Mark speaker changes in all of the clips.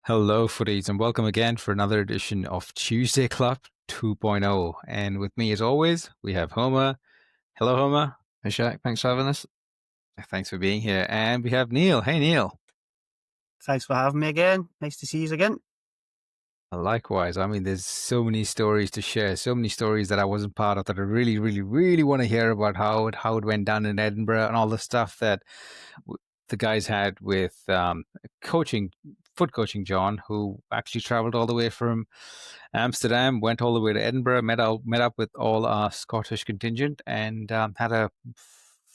Speaker 1: Hello, footies, and welcome again for another edition of Tuesday Club 2.0. And with me, as always, we have Homer. Hello, Homer.
Speaker 2: Hey Shaq, thanks for having us.
Speaker 1: Thanks for being here. And we have Neil. Hey, Neil.
Speaker 3: Thanks for having me again. Nice to see you again.
Speaker 1: Likewise. I mean, there's so many stories to share, so many stories that I wasn't part of that I really, really, really want to hear about how it went down in Edinburgh and all the stuff that the guys had with coaching, foot coaching John, who actually traveled all the way from Amsterdam, went all the way to Edinburgh, met up with all our Scottish contingent, and had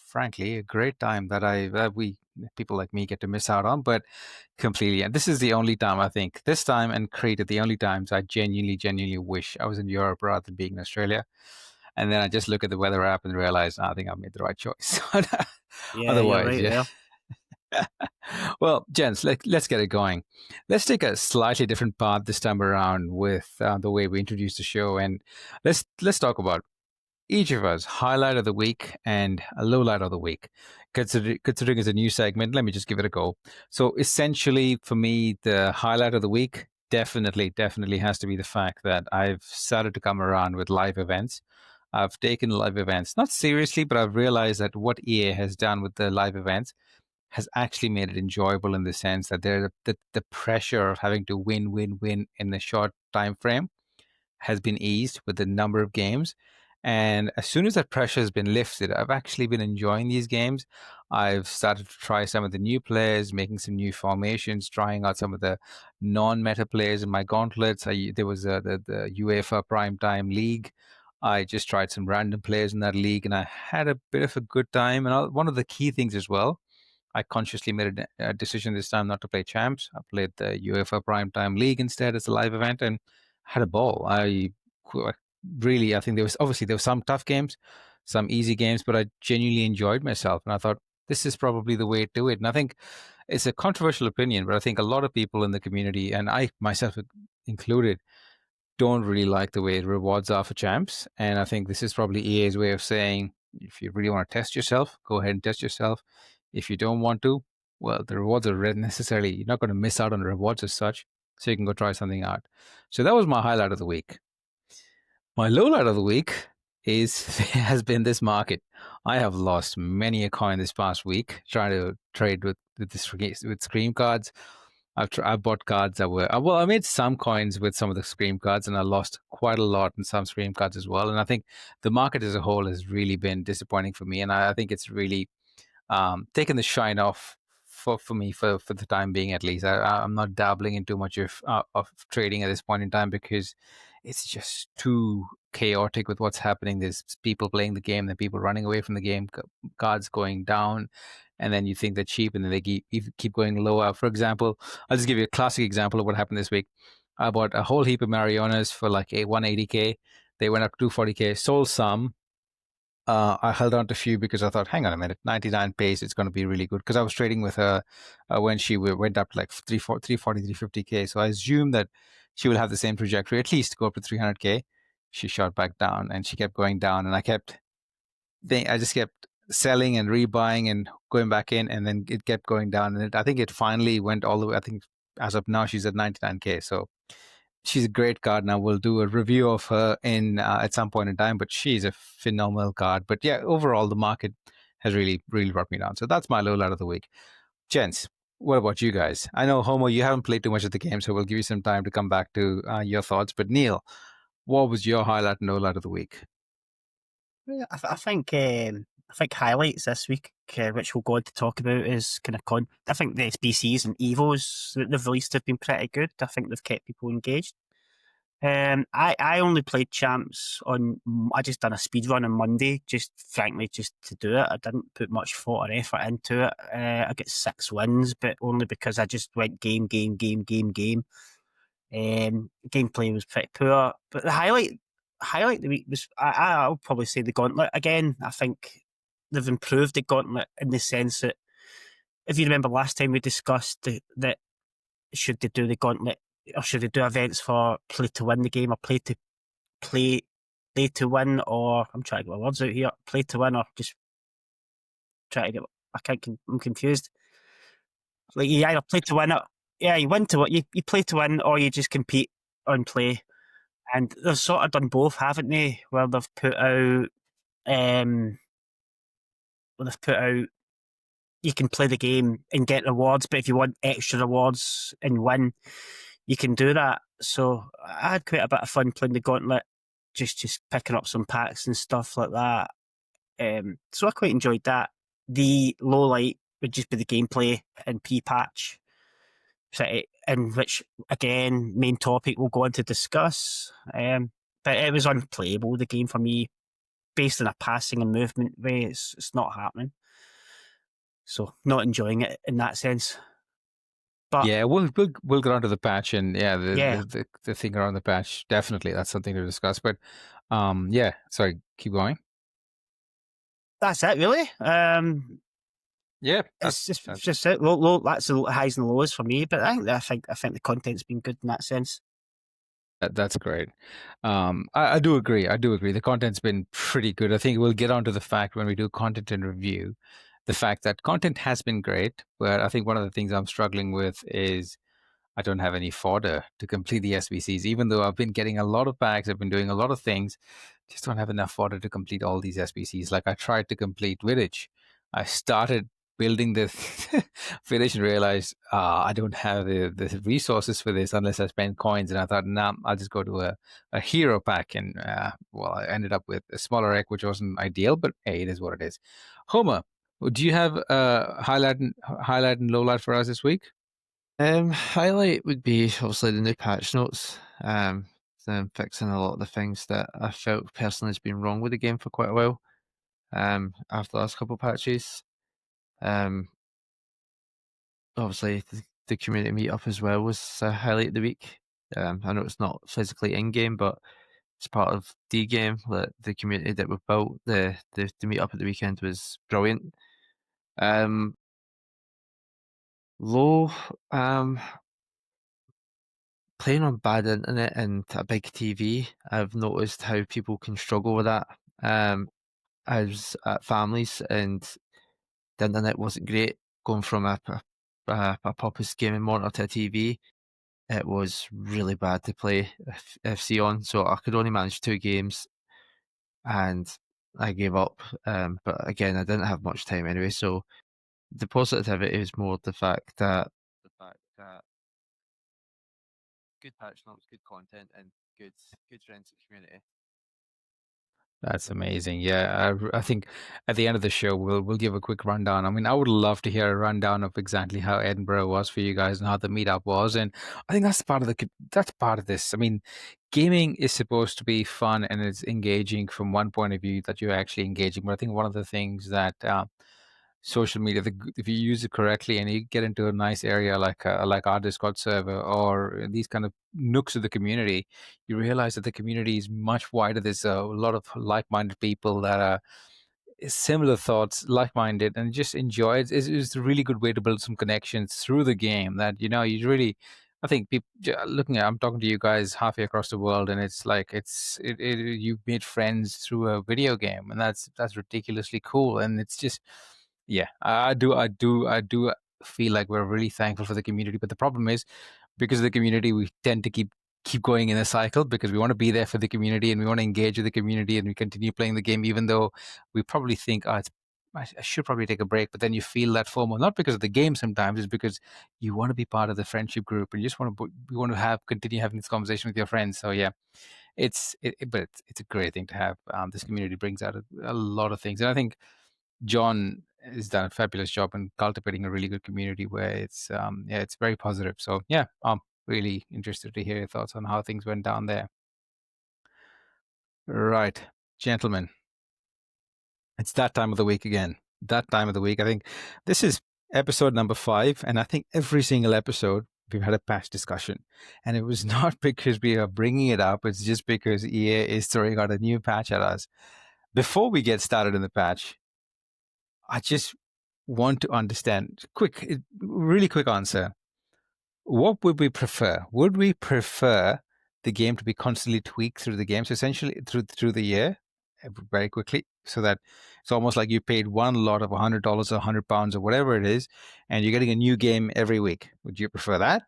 Speaker 1: frankly a great time that we people like me get to miss out on, but completely. And this is the only time I think this time and Crete are the only times I genuinely wish I was in Europe rather than being in Australia. And then I just look at the weather app and realize I think I made the right choice.
Speaker 3: Yeah, you're
Speaker 1: Otherwise,
Speaker 3: right
Speaker 1: yeah.
Speaker 3: there.
Speaker 1: Well, gents, let's get it going. Let's take a slightly different path this time around with the way we introduce the show, and let's talk about each of us highlight of the week and a low light of the week. Considering it's a new segment, let me just give it a go. So essentially, for me, the highlight of the week definitely has to be the fact that I've started to come around with live events. I've taken live events not seriously, but I've realized that what EA has done with the live events has actually made it enjoyable in the sense that the pressure of having to win in a short time frame has been eased with the number of games. And as soon as that pressure has been lifted, I've actually been enjoying these games. I've started to try some of the new players, making some new formations, trying out some of the non-meta players in my gauntlets. There was the UEFA Prime Time League. I just tried some random players in that league, and I had a bit of a good time. And one of the key things as well, I consciously made a decision this time not to play champs. I played the UEFA Primetime League instead as a live event and had a ball. I think there was some tough games, some easy games, but I genuinely enjoyed myself. And I thought this is probably the way to do it. And I think it's a controversial opinion, but I think a lot of people in the community, and I myself included, don't really like the way rewards are for champs. And I think this is probably EA's way of saying, if you really want to test yourself, go ahead and test yourself. If you don't want to, well, the rewards are necessarily, you're not going to miss out on the rewards as such. So you can go try something out. So that was my highlight of the week. My low light of the week has been this market. I have lost many a coin this past week trying to trade with Scream cards. I bought cards that were I made some coins with some of the Scream cards, and I lost quite a lot in some Scream cards as well. And I think the market as a whole has really been disappointing for me, and I think it's really taken the shine off for me for the time being at least. I'm not dabbling in too much of trading at this point in time because it's just too chaotic with what's happening. There's people playing the game, then people running away from the game, cards going down, and then you think they're cheap, and then they keep going lower. For example, I'll just give you a classic example of what happened this week. I bought a whole heap of Marionas for like 180k. They went up to 240k. Sold some. I held on to a few because I thought, hang on a minute, 99 pace, it's going to be really good. Because I was trading with her when she went up to like 350k. So I assumed that she will have the same trajectory, at least go up to 300k. She shot back down and she kept going down. And I just kept selling and rebuying and going back in. And then it kept going down. And I think it finally went all the way. I think as of now, she's at 99k. So she's a great card. Now we'll do a review of her in at some point in time, but she's a phenomenal card. But yeah, overall the market has really brought me down. So that's my low light of the week. Gents, what about you guys? I know Homo, you haven't played too much of the game, so we'll give you some time to come back to your thoughts. But Neil, what was your highlight and low light of the week?
Speaker 3: Yeah, I think highlights this week, which we'll go on to talk about, is kind of I think the SBCs and Evos that they've released have been pretty good. I think they've kept people engaged. I only played champs on. I just done a speed run on Monday, just frankly, just to do it. I didn't put much thought or effort into it. I get 6 wins, but only because I just went game. Gameplay was pretty poor, but the highlight of the week was I'll probably say the gauntlet again. I think they've improved the gauntlet in the sense that if you remember last time we discussed that should they do the gauntlet or should they do events for play to win the game or play to win, or I'm trying to get my words out here, play to win or just try to get I'm confused. Like you either play to win it yeah, you win to what you play to win, or you just compete on play. And they've sort of done both, haven't they? Where they've put out, um, where they've put out, you can play the game and get rewards, but if you want extra rewards and win, you can do that. So I had quite a bit of fun playing the Gauntlet, just picking up some packs and stuff like that. So I quite enjoyed that. The low light would just be the gameplay and pre-patch, in which again main topic we'll go on to discuss. But it was unplayable, the game for me, based on a passing and movement way. It's not happening. So not enjoying it in that sense. But
Speaker 1: Yeah, we'll get onto the patch and yeah,
Speaker 3: yeah,
Speaker 1: the thing around the patch. Definitely, that's something to discuss. But yeah, sorry, keep going.
Speaker 3: that's it really.
Speaker 1: Yeah,
Speaker 3: It's just,
Speaker 1: that's
Speaker 3: it. Low, that's the highs and lows for me. But I think the content's been good in that sense.
Speaker 1: that's great. I do agree. I do agree. The content's been pretty good. I think we'll get onto the fact when we do content and review, the fact that content has been great. But I think one of the things I'm struggling with is I don't have any fodder to complete the SBCs, even though I've been getting a lot of packs, I've been doing a lot of things, just don't have enough fodder to complete all these SBCs. Like I tried to complete Village. I started building the Village and realized I don't have the resources for this unless I spend coins. And I thought, nah, I'll just go to a hero pack. And well, I ended up with a smaller egg, which wasn't ideal, but hey, it is what it is. Homer, do you have highlight and lowlight for us this week?
Speaker 2: Highlight would be obviously the new patch notes. Them fixing a lot of the things that I felt personally has been wrong with the game for quite a while. After the last couple of patches. Um, Obviously the community meetup as well was a highlight of the week. I know it's not physically in game, but it's part of the game. The community that we've built, the meetup at the weekend was brilliant. Um, Low, playing on bad internet and a big TV, I've noticed how people can struggle with that. I was at families and the internet wasn't great. Going from a poppous gaming monitor to a TV, it was really bad to play FC on. So I could only manage 2 games and I gave up. But again, I didn't have much time anyway. So the positivity is more the fact that good patch notes, good content, and good friends and community.
Speaker 1: That's amazing. Yeah, I think at the end of the show we'll give a quick rundown. I mean, I would love to hear a rundown of exactly how Edinburgh was for you guys and how the meetup was. And I think that's part of this. I mean, gaming is supposed to be fun and it's engaging from one point of view that you're actually engaging. But I think one of the things that social media, if you use it correctly and you get into a nice area like our Discord server or these kind of nooks of the community, you realize that the community is much wider. There's a lot of like-minded people that are similar thoughts, like-minded, and just enjoy it. It's a really good way to build some connections through the game. That you really, I think people looking at. I'm talking to you guys halfway across the world, and it's like you've made friends through a video game, and that's ridiculously cool. And it's just yeah, I do feel like we're really thankful for the community. But the problem is, because of the community, we tend to keep going in a cycle because we want to be there for the community and we want to engage with the community and we continue playing the game, even though we probably think, oh, I should probably take a break. But then you feel that FOMO, not because of the game sometimes, it's because you want to be part of the friendship group and you just want to have continue having this conversation with your friends. So yeah, it's a great thing to have. This community brings out a lot of things, and I think John has done a fabulous job in cultivating a really good community where it's very positive. So yeah, I'm really interested to hear your thoughts on how things went down there. Right, gentlemen, it's that time of the week again. That time of the week. I think this is episode number 5, and I think every single episode we've had a patch discussion, and it was not because we are bringing it up. It's just because EA is throwing out a new patch at us. Before we get started in the patch, I just want to understand really quick answer. What would we prefer? Would we prefer the game to be constantly tweaked through the game, so essentially through the year, very quickly, so that it's almost like you paid one lot of $100 or £100 or whatever it is, and you're getting a new game every week? Would you prefer that,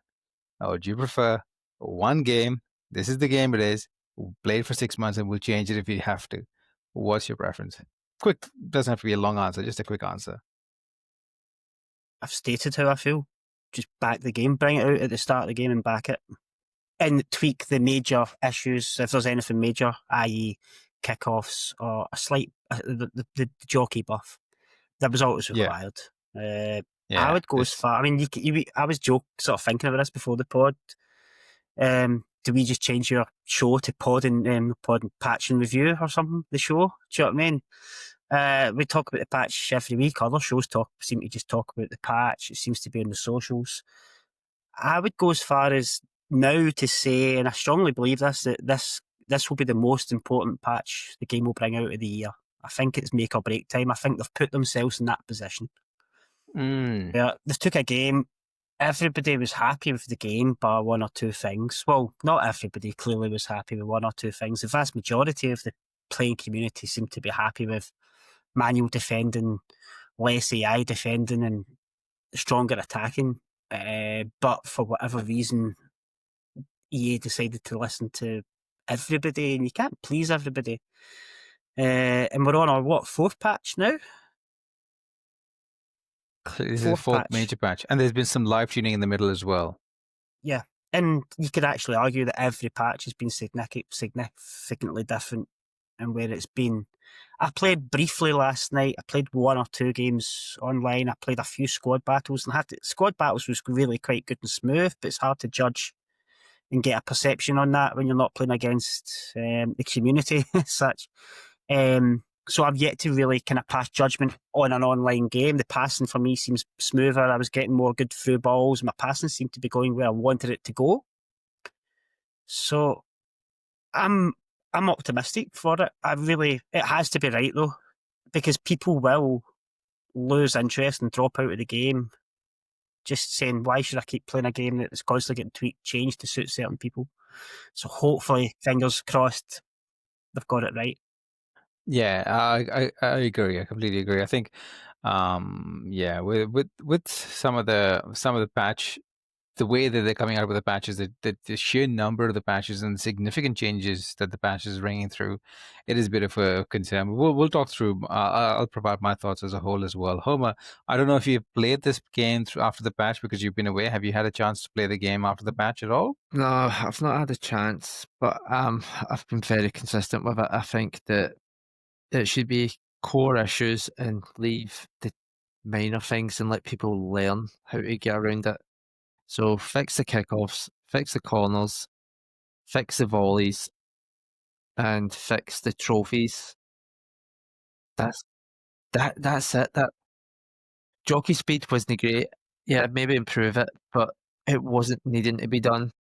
Speaker 1: or do you prefer one game? This is the game it is. We'll play it for 6 months and we'll change it if we have to. What's your preference? Quick, doesn't have to be a long answer, just a quick answer.
Speaker 3: I've stated how I feel. Just back the game, bring it out at the start of the game and back it. And tweak the major issues if there's anything major, i.e., kickoffs or a slight the jockey buff. The result is
Speaker 1: Yeah.
Speaker 3: required. I
Speaker 1: Yeah.
Speaker 3: would go as far. I mean, I was sort of thinking about this before the pod. Do we just change your show to pod and patch and review or something? The show, do you know what I mean? We talk about the patch every week. Other shows seem to just talk about the patch. It seems to be on the socials. I would go as far as now to say, and I strongly believe this, that this will be the most important patch the game will bring out of the year. I think it's make or break time. I think they've put themselves in that position. Yeah, they took a game. Everybody was happy with the game, bar one or two things. Well, not everybody clearly was happy with one or two things. The vast majority of the playing community seemed to be happy with manual defending, less AI defending, and stronger attacking. But for whatever reason, EA decided to listen to everybody, and you can't please everybody. And we're on our, fourth patch now?
Speaker 1: This is the fourth major patch. And there's been some live tuning in the middle as well.
Speaker 3: Yeah. And you could actually argue that every patch has been significantly different and where it's been. I played briefly last night. I played 1 or 2 games online. I played a few squad battles, and squad battles was really quite good and smooth, but it's hard to judge and get a perception on that when you're not playing against the community as such. So I've yet to really kind of pass judgment on an online game. The passing for me seems smoother. I was getting more good through balls. My passing seemed to be going where I wanted it to go. So I'm optimistic for it. It has to be right though, because people will lose interest and drop out of the game. Just saying, why should I keep playing a game that's constantly getting tweaked, changed to suit certain people? So hopefully, fingers crossed, they've got it right.
Speaker 1: Yeah, I agree. I completely agree. I think, yeah, with some of the patch, the way that they're coming out with the patches, the sheer number of the patches and the significant changes that the patch is bringing through, it is a bit of a concern. We'll talk through. I'll provide my thoughts as a whole as well. Homer, I don't know if you've played this game after the patch because you've been away. Have you had a chance to play the game after the patch at all?
Speaker 2: No, I've not had a chance, but I've been very consistent with it. I think that it should be core issues and leave the minor things and let people learn how to get around it. So fix the kickoffs, fix the corners, fix the volleys, and fix the trophies. That's it. That jockey speed wasn't great. Yeah, maybe improve it, but it wasn't needing to be done.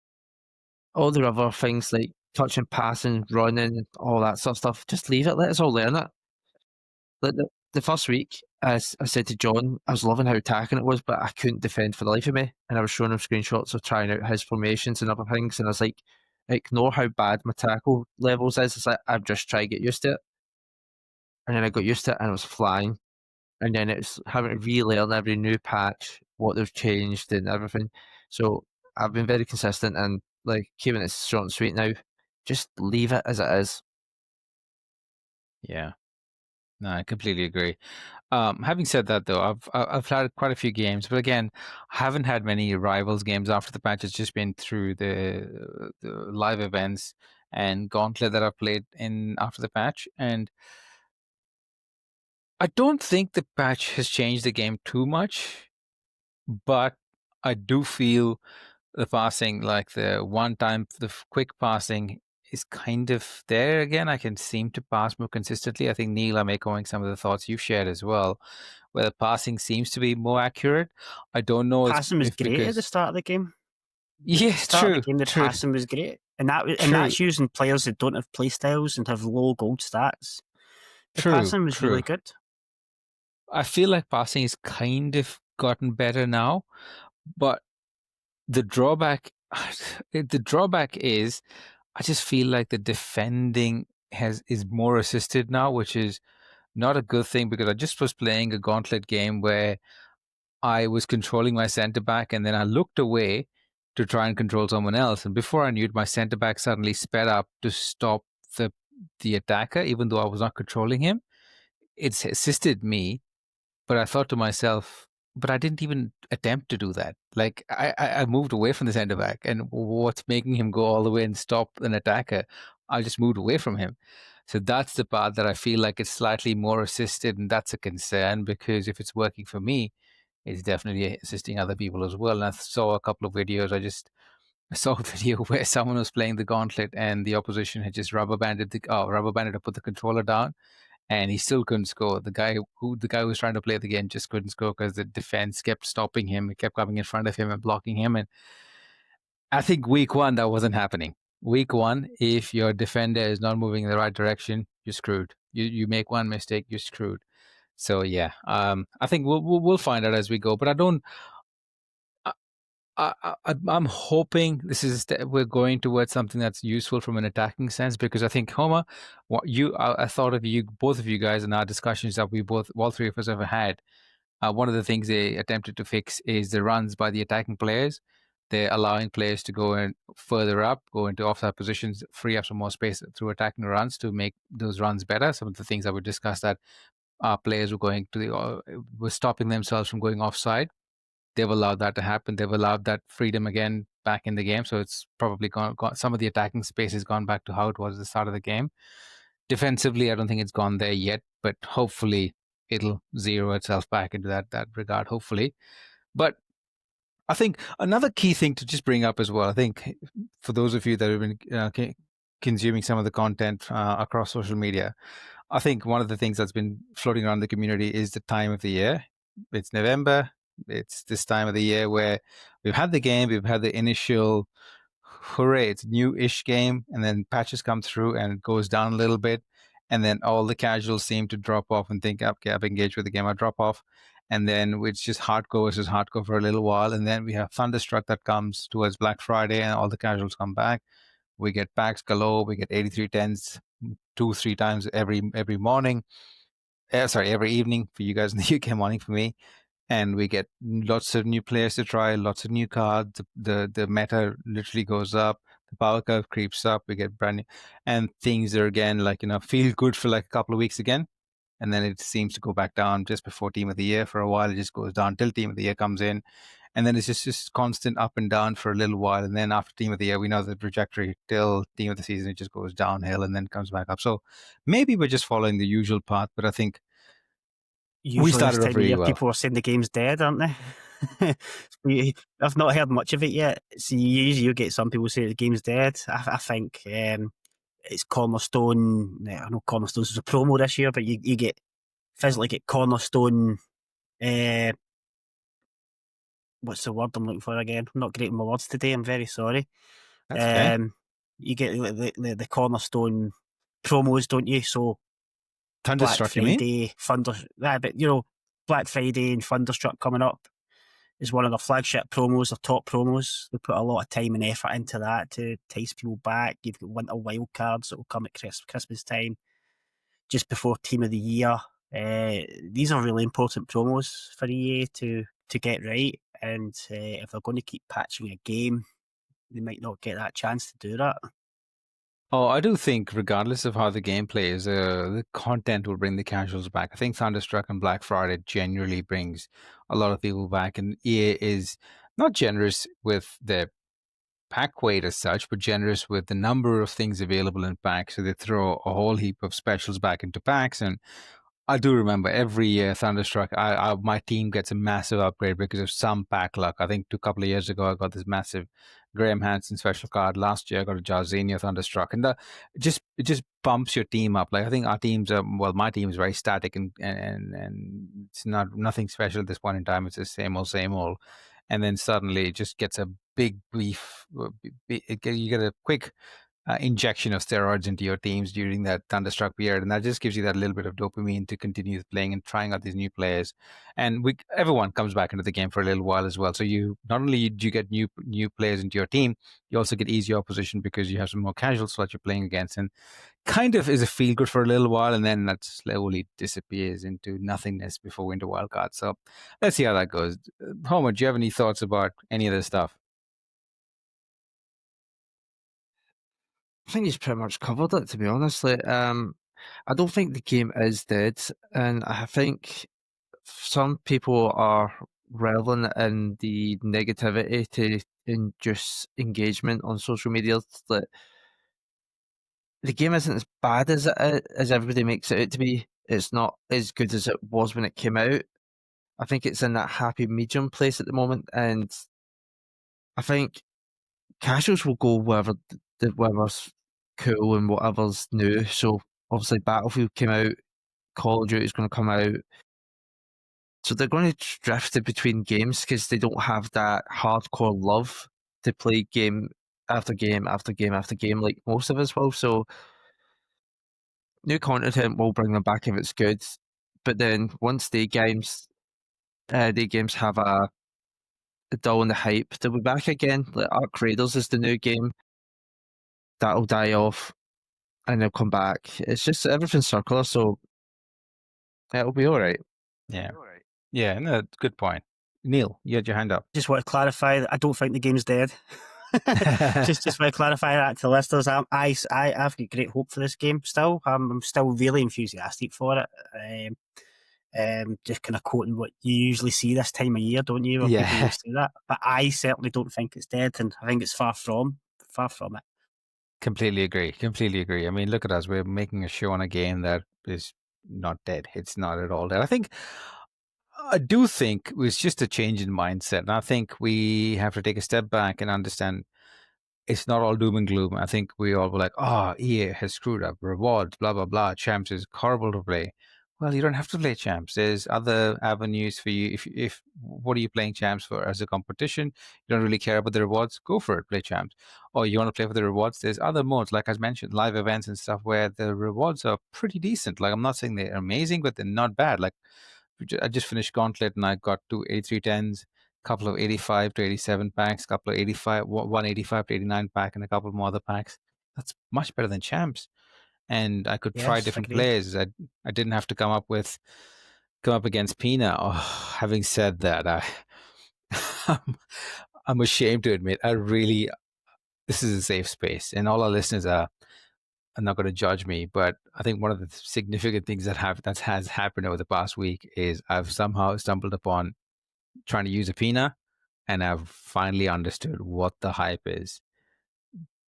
Speaker 2: All the other things like touching, passing, running, all that sort of stuff, just leave it. Let us all learn it. Like the first week, as I said to John, I was loving how attacking it was, but I couldn't defend for the life of me. And I was showing him screenshots of trying out his formations and other things, and I was like, ignore how bad my tackle levels is. It's like I've just tried to get used to it. And then I got used to it and I was flying. And then it's having to relearn every new patch, what they've changed and everything. So I've been very consistent and like keeping it short and sweet now. Just leave it as it is.
Speaker 1: Yeah. No, I completely agree. Having said that, though, I've had quite a few games, but again, I haven't had many rivals games after the patch. It's just been through the live events and Gauntlet that I've played in after the patch, and I don't think the patch has changed the game too much, but I do feel the passing, like the one time, quick passing is kind of there again. I can seem to pass more consistently. I think, Neil, I'm echoing some of the thoughts you've shared as well, where the passing seems to be more accurate. I don't know
Speaker 3: Passing was
Speaker 1: if
Speaker 3: great at the
Speaker 1: because
Speaker 3: start of the game.
Speaker 1: yeah,
Speaker 3: Start of the game, the
Speaker 1: true,
Speaker 3: passing was great, and
Speaker 1: true,
Speaker 3: that's using players that don't have play styles and have low gold stats. The passing was really
Speaker 1: true.
Speaker 3: good.
Speaker 1: I feel like passing is kind of gotten better now, but the drawback, the drawback is, I just feel like the defending is more assisted now, which is not a good thing because I just was playing a gauntlet game where I was controlling my center back and then I looked away to try and control someone else. And before I knew it, my center back suddenly sped up to stop the attacker, even though I was not controlling him. It's assisted me, but I thought to myself, but I didn't even attempt to do that. Like I moved away from the center back, and what's making him go all the way and stop an attacker? I just moved away from him. So that's the part that I feel like it's slightly more assisted, and that's a concern because if it's working for me, it's definitely assisting other people as well. And I saw a couple of videos. I saw a video where someone was playing the gauntlet and the opposition had just rubber banded to put the controller down, and he still couldn't score. The guy who was trying to play the game just couldn't score because the defense kept stopping him. It kept coming in front of him and blocking him. And I think week one that wasn't happening. Week one, if your defender is not moving in the right direction, you're screwed. You make one mistake, you're screwed. So yeah, I think we'll find out as we go. But I don't. I'm hoping we're going towards something that's useful from an attacking sense, because I think Homer, I thought of you, both of you guys, in our discussions that all three of us ever had. One of the things they attempted to fix is the runs by the attacking players. They're allowing players to go in further up, go into offside positions, free up some more space through attacking runs to make those runs better. Some of the things that we discussed, that players were stopping themselves from going offside. They've allowed that to happen. They've allowed that freedom again back in the game. So it's probably gone some of the attacking space has gone back to how it was at the start of the game. Defensively, I don't think it's gone there yet, but hopefully it'll zero itself back into that regard, hopefully. But I think another key thing to just bring up as well, I think for those of you that have been consuming some of the content across social media, I think one of the things that's been floating around the community is the time of the year. It's November. It's this time of the year where we've had the game, we've had the initial hooray, it's a new-ish game, and then patches come through and it goes down a little bit, and then all the casuals seem to drop off and think, okay, I've engaged with the game, I drop off, and then it's just hardcore versus hardcore for a little while, and then we have Thunderstruck that comes towards Black Friday, and all the casuals come back. We get packs galore, we get 8310s 2-3 times every morning. Every evening for you guys in the UK, morning for me. And we get lots of new players to try, lots of new cards. The meta literally goes up. The power curve creeps up. We get brand new, and things are again feel good for like a couple of weeks again, and then it seems to go back down just before Team of the Year. For a while, it just goes down till Team of the Year comes in, and then it's just constant up and down for a little while. And then after Team of the Year, we know the trajectory till Team of the Season, it just goes downhill and then comes back up. So maybe we're just following the usual path, but I think
Speaker 3: Usually
Speaker 1: started
Speaker 3: this
Speaker 1: off
Speaker 3: time of
Speaker 1: really
Speaker 3: year,
Speaker 1: well.
Speaker 3: people are saying the game's dead, aren't they? I've not heard much of it yet. See, usually you get some people say the game's dead. I think it's Cornerstone. I know Cornerstone's a promo this year, but you physically get Cornerstone. What's the word I'm looking for again? I'm not great with my words today. I'm very sorry.
Speaker 1: That's okay.
Speaker 3: You get the Cornerstone promos, don't you? So
Speaker 1: Thunderstruck, you mean?
Speaker 3: Black Friday and Thunderstruck coming up is one of their flagship promos, their top promos. They put a lot of time and effort into that to entice people back. You've got winter wild cards that will come at Christmas time, just before Team of the Year. These are really important promos for EA to get right, and if they're going to keep patching a game, they might not get that chance to do that.
Speaker 1: Oh, I do think, regardless of how the game plays, the content will bring the casuals back. I think Thunderstruck and Black Friday generally brings a lot of people back, and EA is not generous with their pack weight as such, but generous with the number of things available in packs. So they throw a whole heap of specials back into packs, and I do remember every year Thunderstruck, my team gets a massive upgrade because of some pack luck. I think a couple of years ago I got this massive Graham Hansen special card. Last year I got a Jarzenia Thunderstruck, and it just bumps your team up. Like I think our teams are my team is very static and it's nothing special at this point in time. It's the same old, and then suddenly it just gets a big beef. You get a quick injection of steroids into your teams during that Thunderstruck period, and that just gives you that little bit of dopamine to continue playing and trying out these new players. And everyone comes back into the game for a little while as well. So you not only do you get new players into your team, you also get easier opposition because you have some more casuals that you're playing against, and kind of is a feel good for a little while, and then that slowly disappears into nothingness before Winter Wildcard. So let's see how that goes. Homer, do you have any thoughts about any of this stuff?
Speaker 2: I think he's pretty much covered it, to be honest. Like, I don't think the game is dead, and I think some people are reveling in the negativity to induce engagement on social media. That the game isn't as bad as everybody makes it out to be. It's not as good as it was when it came out. I think it's in that happy medium place at the moment, and I think casuals will go wherever's cool and whatever's new. So obviously, Battlefield came out, Call of Duty is going to come out, so they're going to drift in between games because they don't have that hardcore love to play game after game after game after game like most of us will. So new content will bring them back if it's good, but then once the games have a dull in the hype, they'll be back again. Like Arc Raiders is the new game that'll die off, and they'll come back. It's just everything's circular, so it'll be all right.
Speaker 1: Yeah. Yeah, no, good point. Neil, you had your hand up.
Speaker 3: Just want to clarify that I don't think the game's dead. just want to clarify that to listeners. I've got great hope for this game still. I'm still really enthusiastic for it. Just kind of quoting what you usually see this time of year, don't you? Where people
Speaker 1: Yeah,
Speaker 3: used to do that. But I certainly don't think it's dead, and I think it's far from it.
Speaker 1: completely agree. Completely agree. I mean, look at us. We're making a show on a game that is not dead. It's not at all dead. I do think it was just a change in mindset. And I think we have to take a step back and understand it's not all doom and gloom. I think we all were like, oh, EA has screwed up, rewards, blah, blah, blah. Champs is horrible to play. Well, you don't have to play Champs. There's other avenues for you. If what are you playing Champs for? As a competition, you don't really care about the rewards, go for it, play Champs. Or you want to play for the rewards, there's other modes, like I mentioned, live events and stuff where the rewards are pretty decent. Like, I'm not saying they're amazing, but they're not bad. Like, I just finished Gauntlet and I got two 8310s, couple of 85 to 87 packs, couple of 85, 185 to 89 pack, and a couple more other packs. That's much better than Champs. And I could try
Speaker 3: Yes,
Speaker 1: different
Speaker 3: agreed.
Speaker 1: players. I didn't have to come up against Pina. Oh, having said that, I'm ashamed to admit, this is a safe space, and all our listeners are not going to judge me, but I think one of the significant things that has happened over the past week is I've somehow stumbled upon trying to use a Pina, and I've finally understood what the hype is.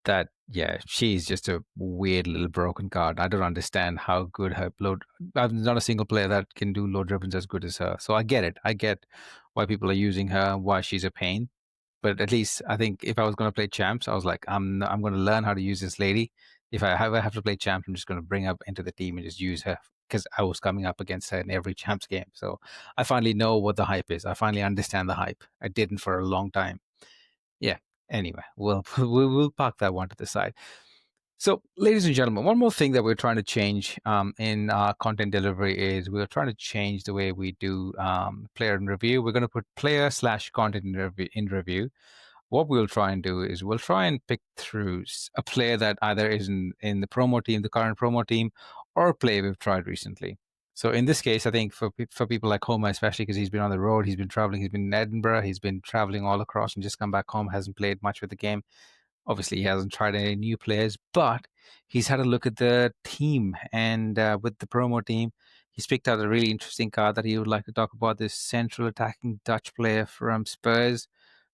Speaker 1: That, yeah, she's just a weird little broken card. I don't understand how good her load. I'm not a single player that can do load ribbons as good as her. So I get it. I get why people are using her, why she's a pain. But at least I think if I was going to play champs, I was like, I'm going to learn how to use this lady. If I ever have to play champs, I'm just going to bring her into the team and just use her because I was coming up against her in every champs game. So I finally know what the hype is. I finally understand the hype. I didn't for a long time. Yeah. Anyway, we'll park that one to the side. So, ladies and gentlemen, one more thing that we're trying to change in our content delivery is we're trying to change the way we do player in review. We're going to put player/content in review. What we'll try and do is we'll try and pick through a player that either is in the promo team, the current promo team, or a player we've tried recently. So in this case, I think for people like Homer, especially because he's been on the road, he's been traveling, he's been in Edinburgh, he's been traveling all across and just come back home, hasn't played much with the game. Obviously, he hasn't tried any new players, but he's had a look at the team, and with the promo team, he's picked out a really interesting card that he would like to talk about. This central attacking Dutch player from Spurs.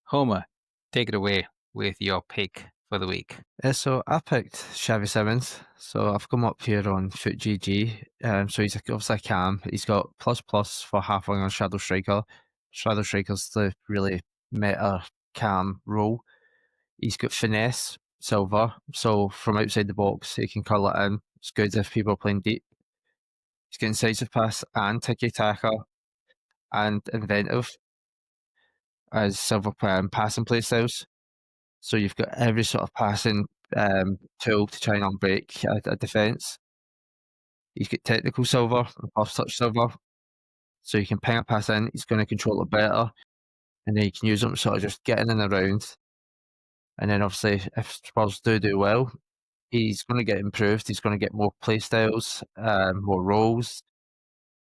Speaker 1: Homer, take it away with your pick for the week.
Speaker 2: So I picked Shavie Simmons. So I've come up here on Foot GG. So he's obviously a cam. He's got ++ for halfwing on Shadow Striker. Shadow Striker's the really meta cam role. He's got finesse, silver. So from outside the box, he can curl it in. It's good if people are playing deep. He's got incisive pass and tiki taka and inventive as silver passing play styles. So you've got every sort of passing tool to try and unbreak a defence. He's got technical silver and off touch silver. So you can ping a pass in, he's going to control it better. And then you can use them sort of just getting in and around. And then obviously if Spurs do well, he's going to get improved. He's going to get more play styles, more roles.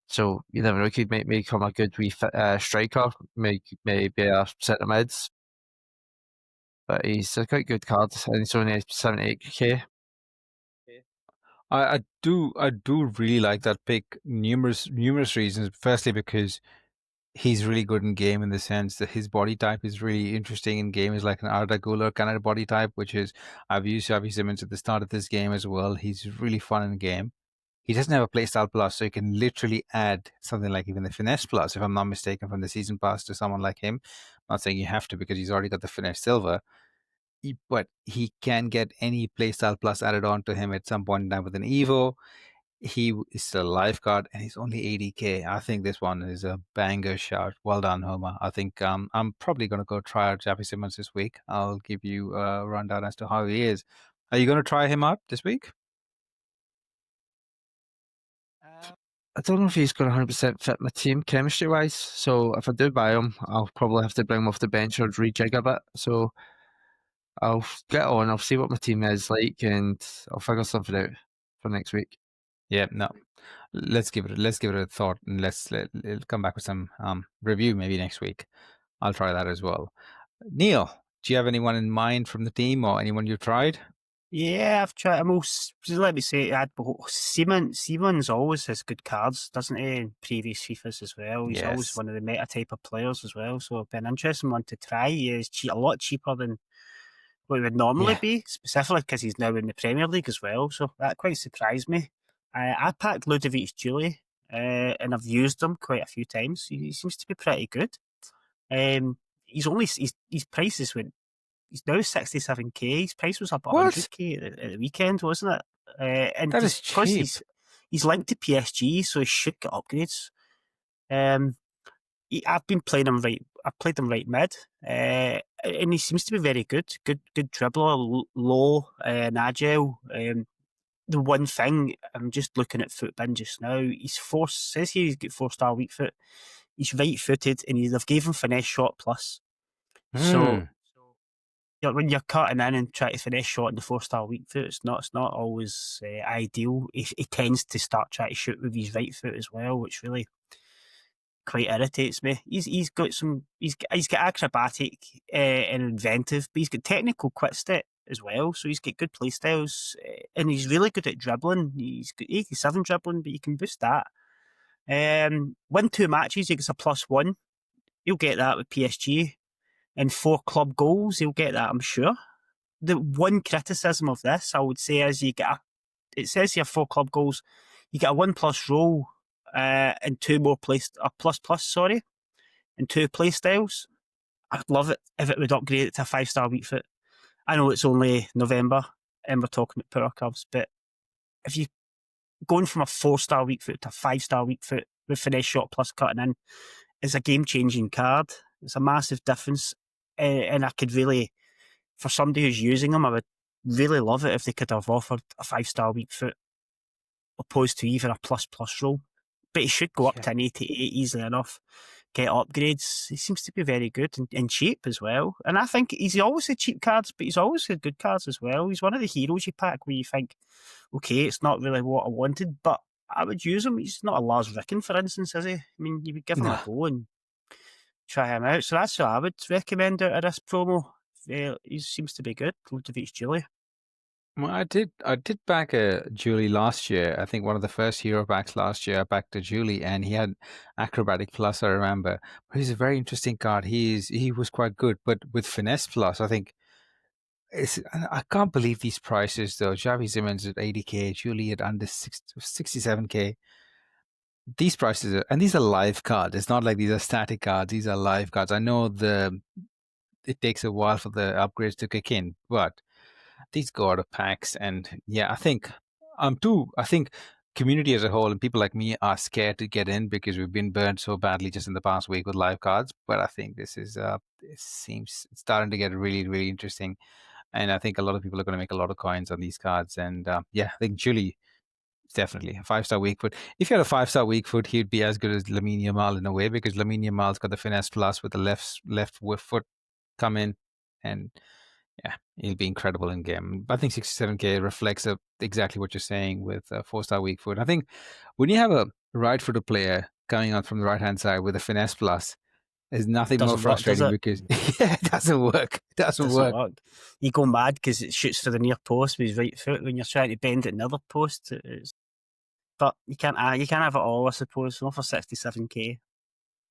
Speaker 2: So you never know, he could become a good wee striker, maybe a centre mids. But he's a quite good card, and he's only 78k.
Speaker 1: I do really like that pick. Numerous reasons. Firstly, because he's really good in game in the sense that his body type is really interesting in game. Is like an Arda Güler kind of body type, which is I've used Shavie Simmons at the start of this game as well. He's really fun in game. He doesn't have a playstyle plus, so you can literally add something like even the finesse plus, if I'm not mistaken, from the season pass to someone like him. I'm not saying you have to because he's already got the finesse silver, but he can get any playstyle plus added on to him at some point in time with an Evo. He is a lifeguard and he's only 80k. I think this one is a banger shot. Well done, Homer. I think I'm probably going to go try out Javi Simmons this week. I'll give you a rundown as to how he is. Are you going to try him out this week?
Speaker 2: I don't know if he's going to 100% fit my team chemistry wise. So if I do buy him, I'll probably have to bring him off the bench or rejig a bit. So I'll get on. I'll see what my team is like, and I'll figure something out for next week.
Speaker 1: Yeah, no. Let's give it a thought, and let's come back with some review maybe next week. I'll try that as well. Neil, do you have anyone in mind from the team or anyone you've tried?
Speaker 3: Yeah, I've tried. Let me say, Simmons always has good cards, doesn't he? In previous FIFAs as well. He's always
Speaker 1: Yes.
Speaker 3: one of the meta type of players as well. So it'd be an interesting one to try. He is a lot cheaper than what it would normally
Speaker 1: Yeah.
Speaker 3: be, specifically because he's now in the Premier League as well. So that quite surprised me. I packed Ludovic Julie, and I've used him quite a few times. He seems to be pretty good. His prices went. He's now 67k. His price was up
Speaker 1: What?
Speaker 3: 100k at the weekend, wasn't it? And
Speaker 1: That is
Speaker 3: because
Speaker 1: cheap.
Speaker 3: he's linked to PSG, so he should get upgrades. I've been playing him right. I played him right mid, and he seems to be very good. Good dribbler, low and agile. The one thing I'm just looking at Footbin just now. Says he's got 4-star weak foot. He's right footed, and they've gave him finesse shot plus. So when you're cutting in and trying to finesse shot in the 4-star weak foot, it's not always ideal. He tends to start trying to shoot with his right foot as well, which really quite irritates me. He's got acrobatic and inventive, but he's got technical quick step as well. So he's got good play styles, and he's really good at dribbling. He's got 87 dribbling, but you can boost that. Win 2 matches, he gets a +1. He'll get that with PSG. And 4 club goals, he'll get that, I'm sure. The one criticism of this, I would say, is it says here 4 club goals, you get a 1+ roll, and 2 more sorry, and 2 play styles. I'd love it if it would upgrade it to a 5-star weak foot. I know it's only November and we're talking about power curves, but if you going from a 4-star weak foot to a 5-star weak foot with finesse shot plus cutting in is a game-changing card. It's a massive difference, and I could really, for somebody who's using them, I would really love it if they could have offered a 5-star weak foot opposed to even a ++ roll. But he should go up to an 88 easily enough, get upgrades. He seems to be very good and cheap as well. And I think he's always had cheap cards, but he's always had good cards as well. He's one of the heroes you pack where you think, okay, it's not really what I wanted, but I would use him. He's not a Lars Ricken, for instance, is he? I mean, you would give him a go and try him out. So that's what I would recommend out of this promo. He seems to be good. Ludovic Julie.
Speaker 1: Well, I did back a Julie last year. I think one of the first hero packs last year. I backed a Julie, and he had acrobatic plus. I remember, but he's a very interesting card. He was quite good, but with finesse plus, I think I can't believe these prices though. Javi Simmons at 80k, Julie at under 67k. These prices and these are live cards. It's not like these are static cards. These are live cards. I know it takes a while for the upgrades to kick in, but these go out of packs. And yeah, I think community as a whole and people like me are scared to get in because we've been burned so badly just in the past week with live cards. But I think this is it seems it's starting to get really, really interesting. And I think a lot of people are going to make a lot of coins on these cards. And yeah, I think Julie definitely a 5-star weak foot. If you had a 5-star weak foot, he'd be as good as Lamine Yamal in a way because Lamine Yamal's got the finesse plus with the left foot come in, and yeah, he'll be incredible in game. I think 67k reflects exactly what you're saying with a 4-star weak foot. I think when you have a right-footed player coming out from the right-hand side with a finesse plus, There's nothing more
Speaker 3: Doesn't work, does
Speaker 1: frustrating
Speaker 3: it?
Speaker 1: because it doesn't work. It doesn't work.
Speaker 3: You go mad because it shoots for the near post with his right foot when you're trying to bend it in the other post. But you can't have it all, I suppose. Not for 67k.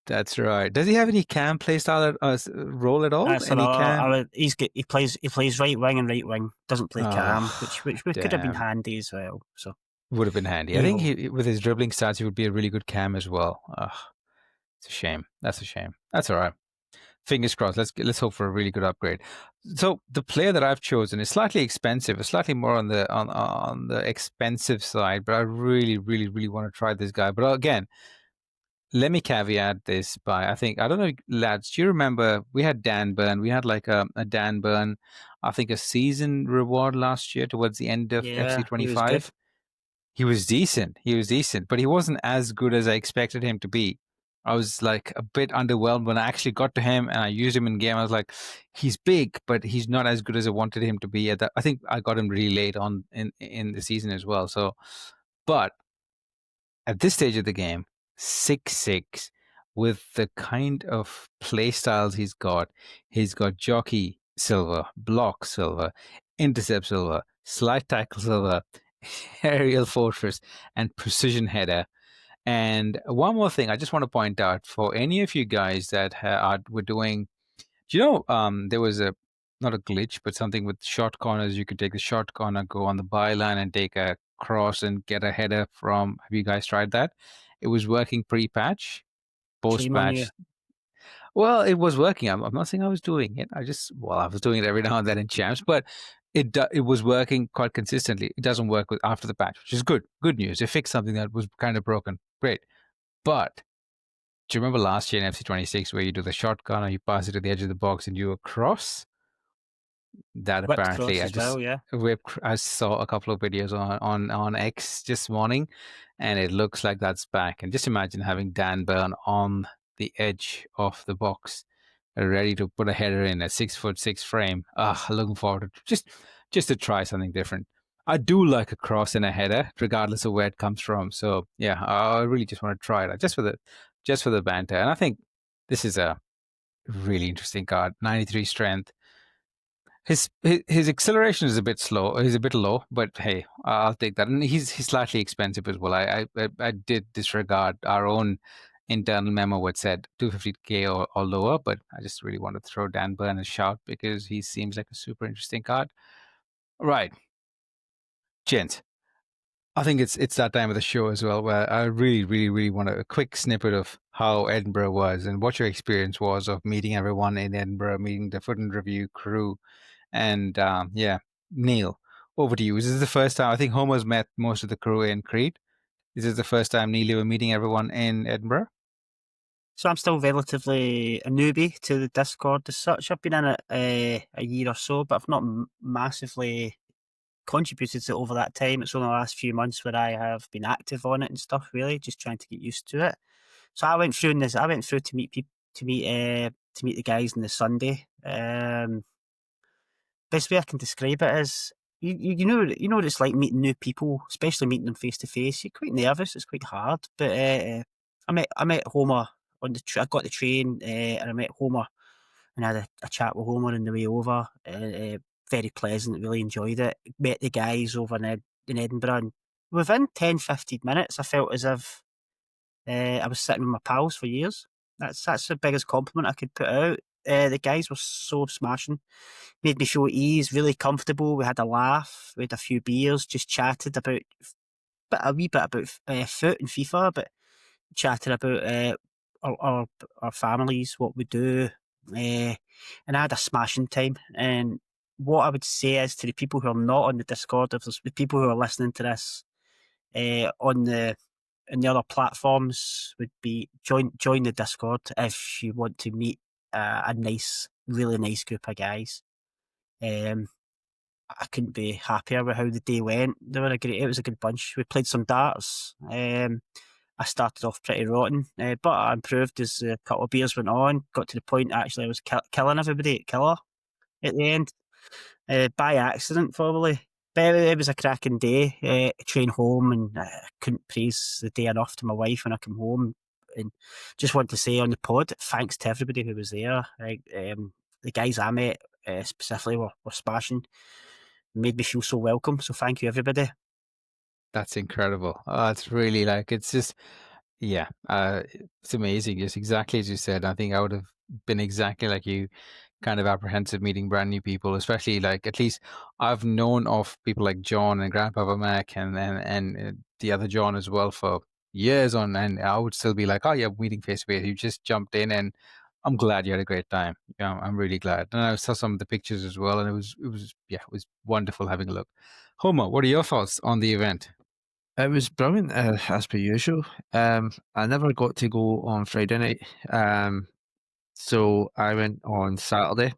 Speaker 1: That's right. Does he have any cam play style role at all?
Speaker 3: That's
Speaker 1: Any cam?
Speaker 3: he plays right wing and right wing. Doesn't play cam,
Speaker 1: Oh,
Speaker 3: which could have been
Speaker 1: damn.
Speaker 3: handy as well. So
Speaker 1: Would have been handy. I think with his dribbling stats, he would be a really good cam as well. It's a shame. That's a shame. That's all right. Fingers crossed. Let's hope for a really good upgrade. So the player that I've chosen is slightly expensive, slightly more on the expensive side. But I really, really, really want to try this guy. But again, let me caveat this by I don't know, lads. Do you remember we had Dan Burn? We had like a Dan Burn, I think a season reward last year towards the end of
Speaker 3: yeah, he was good.
Speaker 1: FC25. He was decent. He was decent, but he wasn't as good as I expected him to be. I was like a bit underwhelmed when I actually got to him and I used him in game. I was like, he's big, but he's not as good as I wanted him to be. I think I got him really late on in the season as well. So, but at this stage of the game, 6'6", with the kind of play styles he's got jockey silver, block silver, intercept silver, slide tackle silver, aerial fortress, and precision header. And one more thing I just want to point out for any of you guys that were doing, do you know, there was not a glitch, but something with short corners. You could take the short corner, go on the byline, and take a cross and get a header from. Have you guys tried that? It was working pre-patch,
Speaker 3: Shame on you.
Speaker 1: post-patch. Well, it was working. I'm not saying I was doing it. I was doing it every now and then in champs, but it was working quite consistently. It doesn't work after the patch, which is good. Good news. They fixed something that was kind of broken. Great. But do you remember last year in FC26 where you do the short corner, you pass it to the edge of the box and you a cross? That
Speaker 3: Whipped
Speaker 1: apparently
Speaker 3: cross as well, yeah.
Speaker 1: I saw a couple of videos on X this morning, and it looks like that's back. And just imagine having Dan Burn on the edge of the box, ready to put a header in a 6'6" frame. Looking forward to just to try something different. I do like a cross and a header, regardless of where it comes from. So yeah, I really just want to try it just for the banter. And I think this is a really interesting card. 93 strength. His acceleration is a bit slow. He's a bit low, but hey, I'll take that. And he's slightly expensive as well. I did disregard our own internal memo what said 250k or lower, but I just really want to throw Dan Burn a shout because he seems like a super interesting card. Right, gents. I think it's that time of the show as well where I really, really, really want a quick snippet of how Edinburgh was and what your experience was of meeting everyone in Edinburgh, meeting the Foot and Review crew. And yeah, Neil, over to you. Is this the first time? I think Homer's met most of the crew in Crete. Is this the first time, Neil, you were meeting everyone in Edinburgh?
Speaker 3: So I'm still relatively a newbie to the Discord as such. I've been in it a year or so, but I've not massively contributed to it over that time. It's only the last few months where I have been active on it and stuff, really, just trying to get used to it. So I went through to meet people, to meet the guys on the Sunday. Best way I can describe it is you know what it's like meeting new people, especially meeting them face to face. You're quite nervous. It's quite hard. But I met Homer on I got the train and I met Homer and I had a chat with Homer on the way over. Very pleasant. Really enjoyed it. Met the guys over in Edinburgh, and within 10-15 minutes, I felt as if I was sitting with my pals for years. That's the biggest compliment I could put out. The guys were so smashing, made me feel at ease, really comfortable. We had a laugh, we had a few beers, just chatted about a wee bit about foot and FIFA, but chatted about our families, what we do, and I had a smashing time. And what I would say is to the people who are not on the Discord, if there's the people who are listening to this on the other platforms, would be join the Discord if you want to meet a really nice group of guys. I couldn't be happier with how the day went. It was a good bunch. We played some darts. I started off pretty rotten, but I improved as a couple of beers went on. Got to the point actually I was killing everybody at Killer at the end, by accident probably. But it was a cracking day. Train home, and I couldn't praise the day enough to my wife when I come home. And just want to say on the pod, thanks to everybody who was there. The guys I met specifically were smashing, made me feel so welcome. So thank you, everybody.
Speaker 1: That's incredible. It's really like, it's just, yeah, it's amazing. Just exactly as you said. I think I would have been exactly like you, kind of apprehensive meeting brand new people, especially like, at least I've known of people like John and Grandpapa Mac and the other John as well for years on, and I would still be like, oh yeah, meeting face to face. You just jumped in, and I'm glad you had a great time. Yeah, I'm really glad. And I saw some of the pictures as well, and it was yeah, it was wonderful having a look. Homer, what are your thoughts on the event?
Speaker 2: It was brilliant, as per usual. I never got to go on Friday night, so I went on Saturday.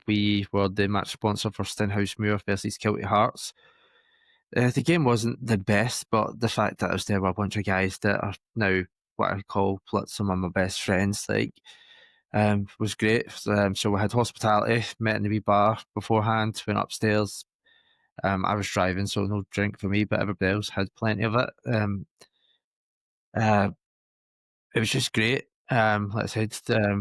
Speaker 2: We were the match sponsor for Stenhousemuir versus Kelty Hearts. The game wasn't the best, but the fact that I was there with a bunch of guys that are now what I call like some of my best friends, was great. So we had hospitality, met in the wee bar beforehand, went upstairs. I was driving, so no drink for me, but everybody else had plenty of it. Uh, it was just great. Like I said,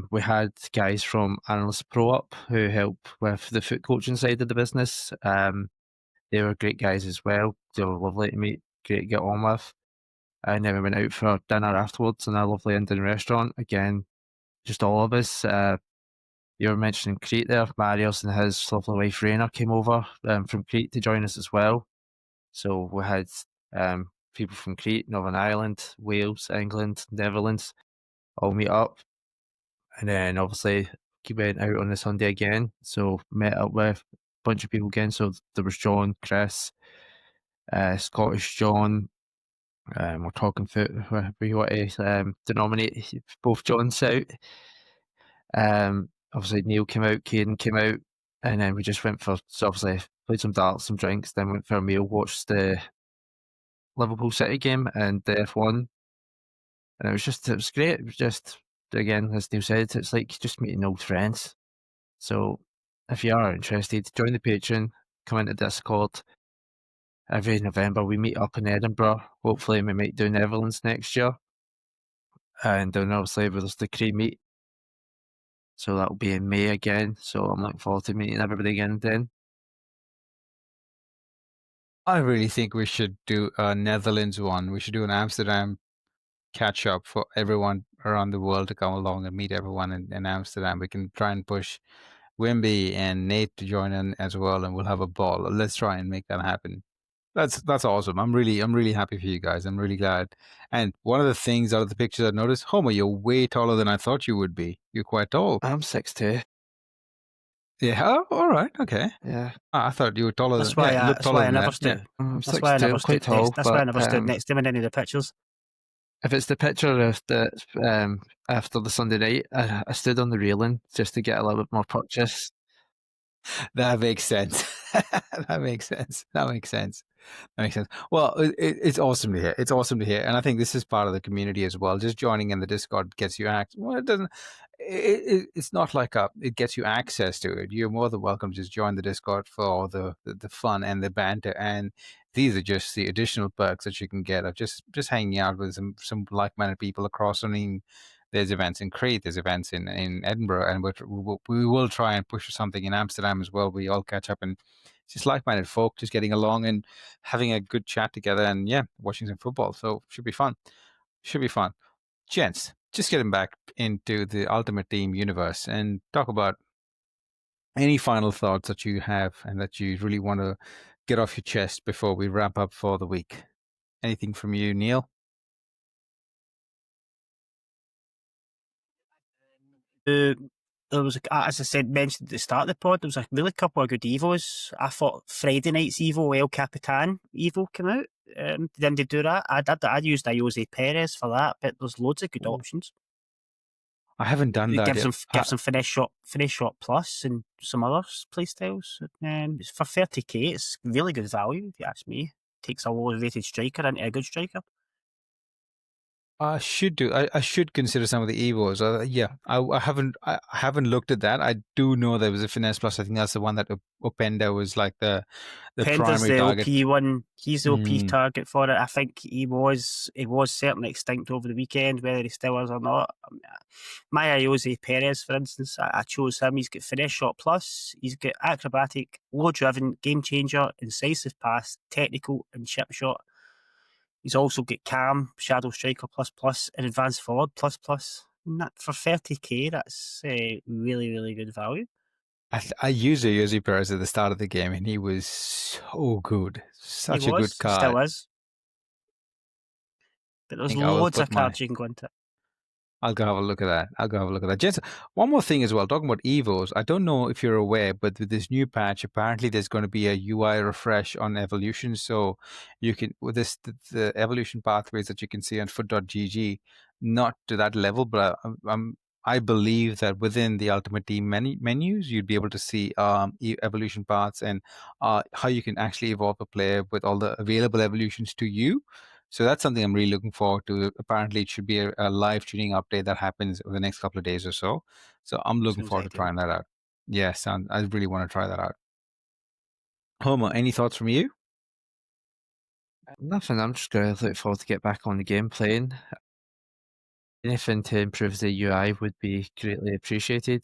Speaker 2: we had guys from Analyst Pro Up who help with the foot coaching side of the business. They were great guys as well. They were lovely to meet, great to get on with. And then we went out for dinner afterwards in a lovely Indian restaurant. Again, just all of us. You were mentioning Crete there. Marius and his lovely wife Raina came over from Crete to join us as well. So we had people from Crete, Northern Ireland, Wales, England, Netherlands all meet up. And then obviously we went out on the Sunday again. So met up with a bunch of people again. So there was John, Chris, Scottish John. We're talking foot. We want to denominate both Johns out. Obviously Neil came out, Caden came out, and then we just went for, so obviously played some darts, some drinks, then went for a meal, watched the Liverpool City game and the F1, and it was great. It was just, again, as Neil said, it's like just meeting old friends. So if you are interested, join the Patreon, come into Discord. Every November we meet up in Edinburgh. Hopefully we might do Netherlands next year. And then obviously there's the Cree meet. So that'll be in May again. So I'm looking forward to meeting everybody again then.
Speaker 1: I really think we should do a Netherlands one. We should do an Amsterdam catch up for everyone around the world to come along and meet everyone in Amsterdam. We can try and push Wimby and Nate to join in as well, and we'll have a ball. Let's try and make that happen. That's awesome. I'm really happy for you guys. I'm really glad. And one of the things out of the pictures I noticed, Homer, you're way taller than I thought you would be. You're quite tall.
Speaker 2: I'm 6'2".
Speaker 1: Yeah. Oh, all right. Okay.
Speaker 2: Yeah.
Speaker 1: I thought you were taller
Speaker 3: That's
Speaker 1: than.
Speaker 3: why
Speaker 1: Yeah, you
Speaker 3: I,
Speaker 1: look
Speaker 3: that's
Speaker 1: taller
Speaker 3: why I
Speaker 1: than
Speaker 3: never
Speaker 1: that.
Speaker 3: stood.
Speaker 1: Yeah.
Speaker 2: I'm
Speaker 3: That's why I
Speaker 2: 6'2",
Speaker 3: never
Speaker 2: I'm quite
Speaker 3: stood next.
Speaker 2: tall,
Speaker 3: That's why I
Speaker 2: but
Speaker 3: never stood next to him in any of the pictures.
Speaker 2: if it's the picture of the after the Sunday night, I stood on the railing just to get a little bit more purchase.
Speaker 1: That makes sense. That makes sense. That makes sense. That makes sense. Well, it's awesome to hear. It's awesome to hear, and I think this is part of the community as well. Just joining in the Discord gets you access. Well, it doesn't. It's not like it gets you access to it. You're more than welcome to just join the Discord for all the fun and the banter. And these are just the additional perks that you can get of just hanging out with some like-minded people across. I mean, there's events in Crete, there's events in Edinburgh, and we will try and push for something in Amsterdam as well. We all catch up and just like-minded folk, just getting along and having a good chat together, and yeah, watching some football. So should be fun. Should be fun. Gents, just getting back into the Ultimate Team universe and talk about any final thoughts that you have and that you really want to get off your chest before we wrap up for the week. Anything from you, Neil?
Speaker 3: There was, as I said, mentioned at the start of the pod, there was a really couple of good Evos. I thought Friday night's Evo, El Capitan Evo came out. Didn't they do that? I'd used Jose Perez for that, but there's loads of good options.
Speaker 1: I haven't done
Speaker 3: It
Speaker 1: that
Speaker 3: gives
Speaker 1: yet.
Speaker 3: them finish shot plus and some other playstyles. It's for 30k. It's really good value, if you ask me. Takes a low rated striker into a good striker.
Speaker 1: I should do. I should consider some of the Evos. Yeah, I haven't looked at that. I do know there was a Finesse Plus. I think that's the one that Openda was like the
Speaker 3: Pender's
Speaker 1: primary
Speaker 3: the
Speaker 1: target.
Speaker 3: OP one. He's the OP
Speaker 1: Mm.
Speaker 3: target for it. I think he was certainly extinct over the weekend, whether he still is or not. My Jose Perez, for instance, I chose him. He's got finesse shot plus. He's got acrobatic, low driven, game changer, incisive pass, technical, and chip shot. He's also got calm, shadow striker plus plus, and advanced forward plus plus. And that, for 30k, that's really, really good value.
Speaker 1: I used a Jose Perez at the start of the game, and he was so good. Such a good
Speaker 3: He still
Speaker 1: card.
Speaker 3: is. But
Speaker 1: I
Speaker 3: there's
Speaker 1: think I will
Speaker 3: loads
Speaker 1: put
Speaker 3: of cards you can go into.
Speaker 1: I'll go have a look at that. I'll go have a look at that. Gents, one more thing as well, talking about Evos. I don't know if you're aware, but with this new patch, apparently there's going to be a UI refresh on evolution. So you can, with this, the evolution pathways that you can see on foot.gg, not to that level, but I believe that within the Ultimate Team menus, you'd be able to see evolution paths and how you can actually evolve a player with all the available evolutions to you. So that's something I'm really looking forward to. Apparently, it should be a live tuning update that happens over the next couple of days or so. So I'm looking
Speaker 3: Sounds
Speaker 1: forward to
Speaker 3: ideal.
Speaker 1: trying that out. Yes, I really want to try that out. Homer, any thoughts from you?
Speaker 2: Nothing. I'm just going to look forward to get back on the game playing. Anything to improve the UI would be greatly appreciated.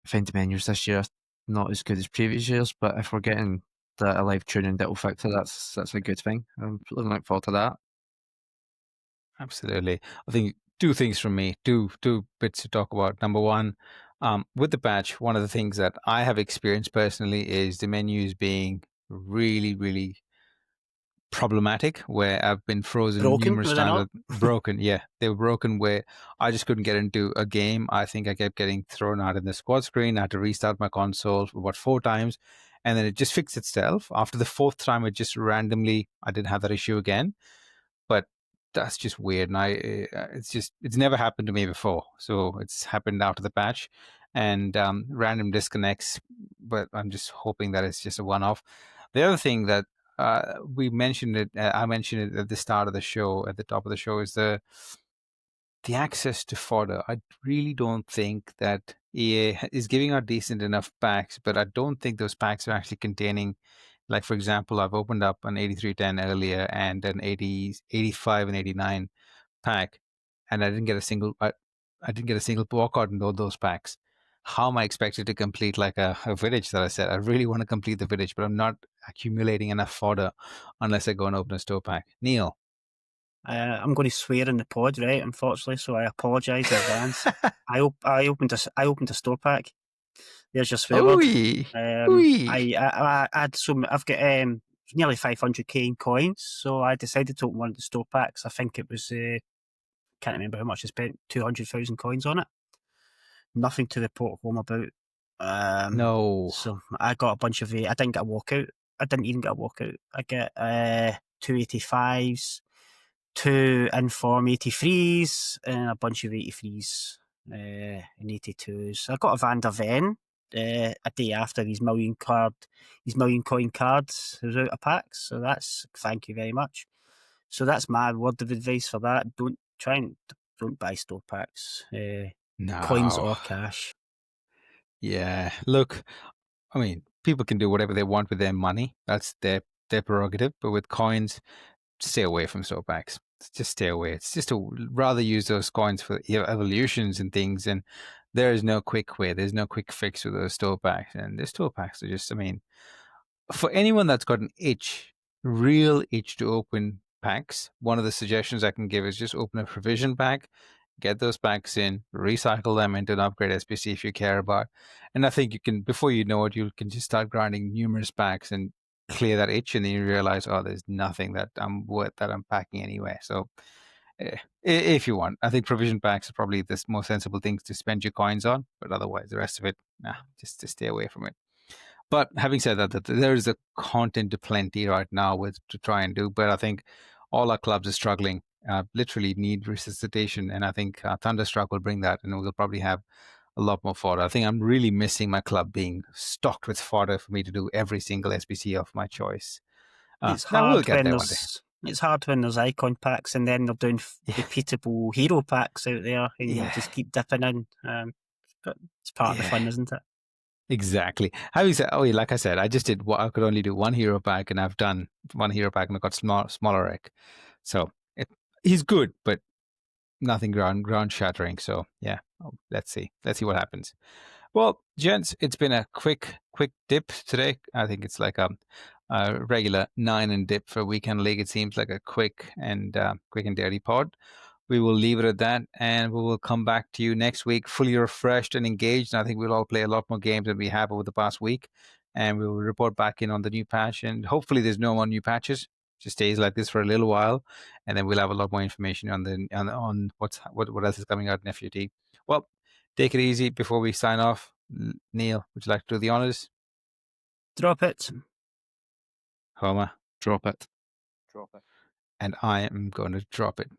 Speaker 2: I find the menus this year not as good as previous years, but if we're getting a live tuning that will fix it, that's a good thing. I'm looking forward to that.
Speaker 1: Absolutely. I think two things from me, two bits to talk about. Number one, with the patch, one of the things that I have experienced personally is the menus being really, really problematic, where I've been frozen
Speaker 3: Broken,
Speaker 1: numerous
Speaker 3: was it
Speaker 1: times.
Speaker 3: not?
Speaker 1: Broken, yeah, they were broken where I just couldn't get into a game. I think I kept getting thrown out in the squad screen. I had to restart my console about 4 times, and then it just fixed itself. After the fourth time, it just randomly, I didn't have that issue again. But that's just weird, and it's never happened to me before. So it's happened after the patch, and random disconnects. But I'm just hoping that it's just a one-off. The other thing that we mentioned it, I mentioned it at the start of the show, at the top of the show, is the access to fodder. I really don't think that EA is giving out decent enough packs, but I don't think those packs are actually containing, like, for example, I've opened up an 8310 earlier and an 80, 85 and 89 pack, and I didn't get a single walkout in all those packs. How am I expected to complete like a village that I said? I really want to complete the village, but I'm not accumulating enough fodder unless I go and open a store pack. Neil.
Speaker 3: I'm going to swear in the pod, right? Unfortunately, so I apologise in advance. I opened a store pack. There's your swear word.
Speaker 1: Ooh, ooh.
Speaker 3: I had I've got nearly 500k in coins, so I decided to open one of the store packs. I think it was can't remember how much I spent. 200,000 coins on it. Nothing to report home about.
Speaker 1: No.
Speaker 3: So I got a bunch of. I didn't get a walkout. I didn't even get a walkout. I get 285s, 2 Inform 83s, and a bunch of 83s and 82s. I got a Van der Ven a day after his million coin cards was out of packs. So that's, thank you very much. So that's my word of advice for that. Don't buy store packs, coins
Speaker 1: No.
Speaker 3: or cash.
Speaker 1: Yeah. Look, I mean, people can do whatever they want with their money. That's their prerogative. But with coins, stay away from store packs. Just stay away. It's just to rather use those coins for evolutions and things. And there is no quick way. There's no quick fix with those store packs. And the store packs are just, I mean, for anyone that's got an real itch to open packs, one of the suggestions I can give is just open a provision pack, get those packs in, recycle them into an upgrade SPC if you care about. And I think you can, before you know it, you can just start grinding numerous packs and clear that itch, and then you realize, oh, there's nothing that I'm packing anyway. So if you want, I think provision packs are probably the most sensible things to spend your coins on, but otherwise the rest of it, just stay away from it. But having said that there is a content plenty right now to try and do. But I think all our clubs are struggling, literally need resuscitation. And I think Thunderstruck will bring that, and we'll probably have a lot more fodder. I think I'm really missing my club being stocked with fodder for me to do every single SBC of my choice.
Speaker 3: It's
Speaker 1: Now we'll
Speaker 3: hard
Speaker 1: get
Speaker 3: when
Speaker 1: there one day.
Speaker 3: It's hard when there's icon packs and then they're doing
Speaker 1: Yeah.
Speaker 3: repeatable hero packs out there, and you
Speaker 1: Yeah.
Speaker 3: just keep dipping in. But it's part of the
Speaker 1: Yeah.
Speaker 3: fun, isn't it?
Speaker 1: Exactly. Having said, oh, yeah, like I said, I just did what I could only do one hero pack, and I've done one hero pack, and I got smaller Rick. So he's good, but nothing ground shattering. So yeah, let's see what happens. Well, gents, it's been a quick dip today. I think it's like a regular 9 and dip for weekend league. It seems like a quick and dirty pod. We will leave it at that, and we will come back to you next week fully refreshed and engaged. And I think we'll all play a lot more games than we have over the past week, and we will report back in on the new patch. And hopefully, there's no more new patches. Just stays like this for a little while, and then we'll have a lot more information on what else is coming out in FUT. Well, take it easy before we sign off. Neil, would you like to do the honors?
Speaker 3: Drop it.
Speaker 1: Homer,
Speaker 2: Drop it.
Speaker 1: and I am going to drop it.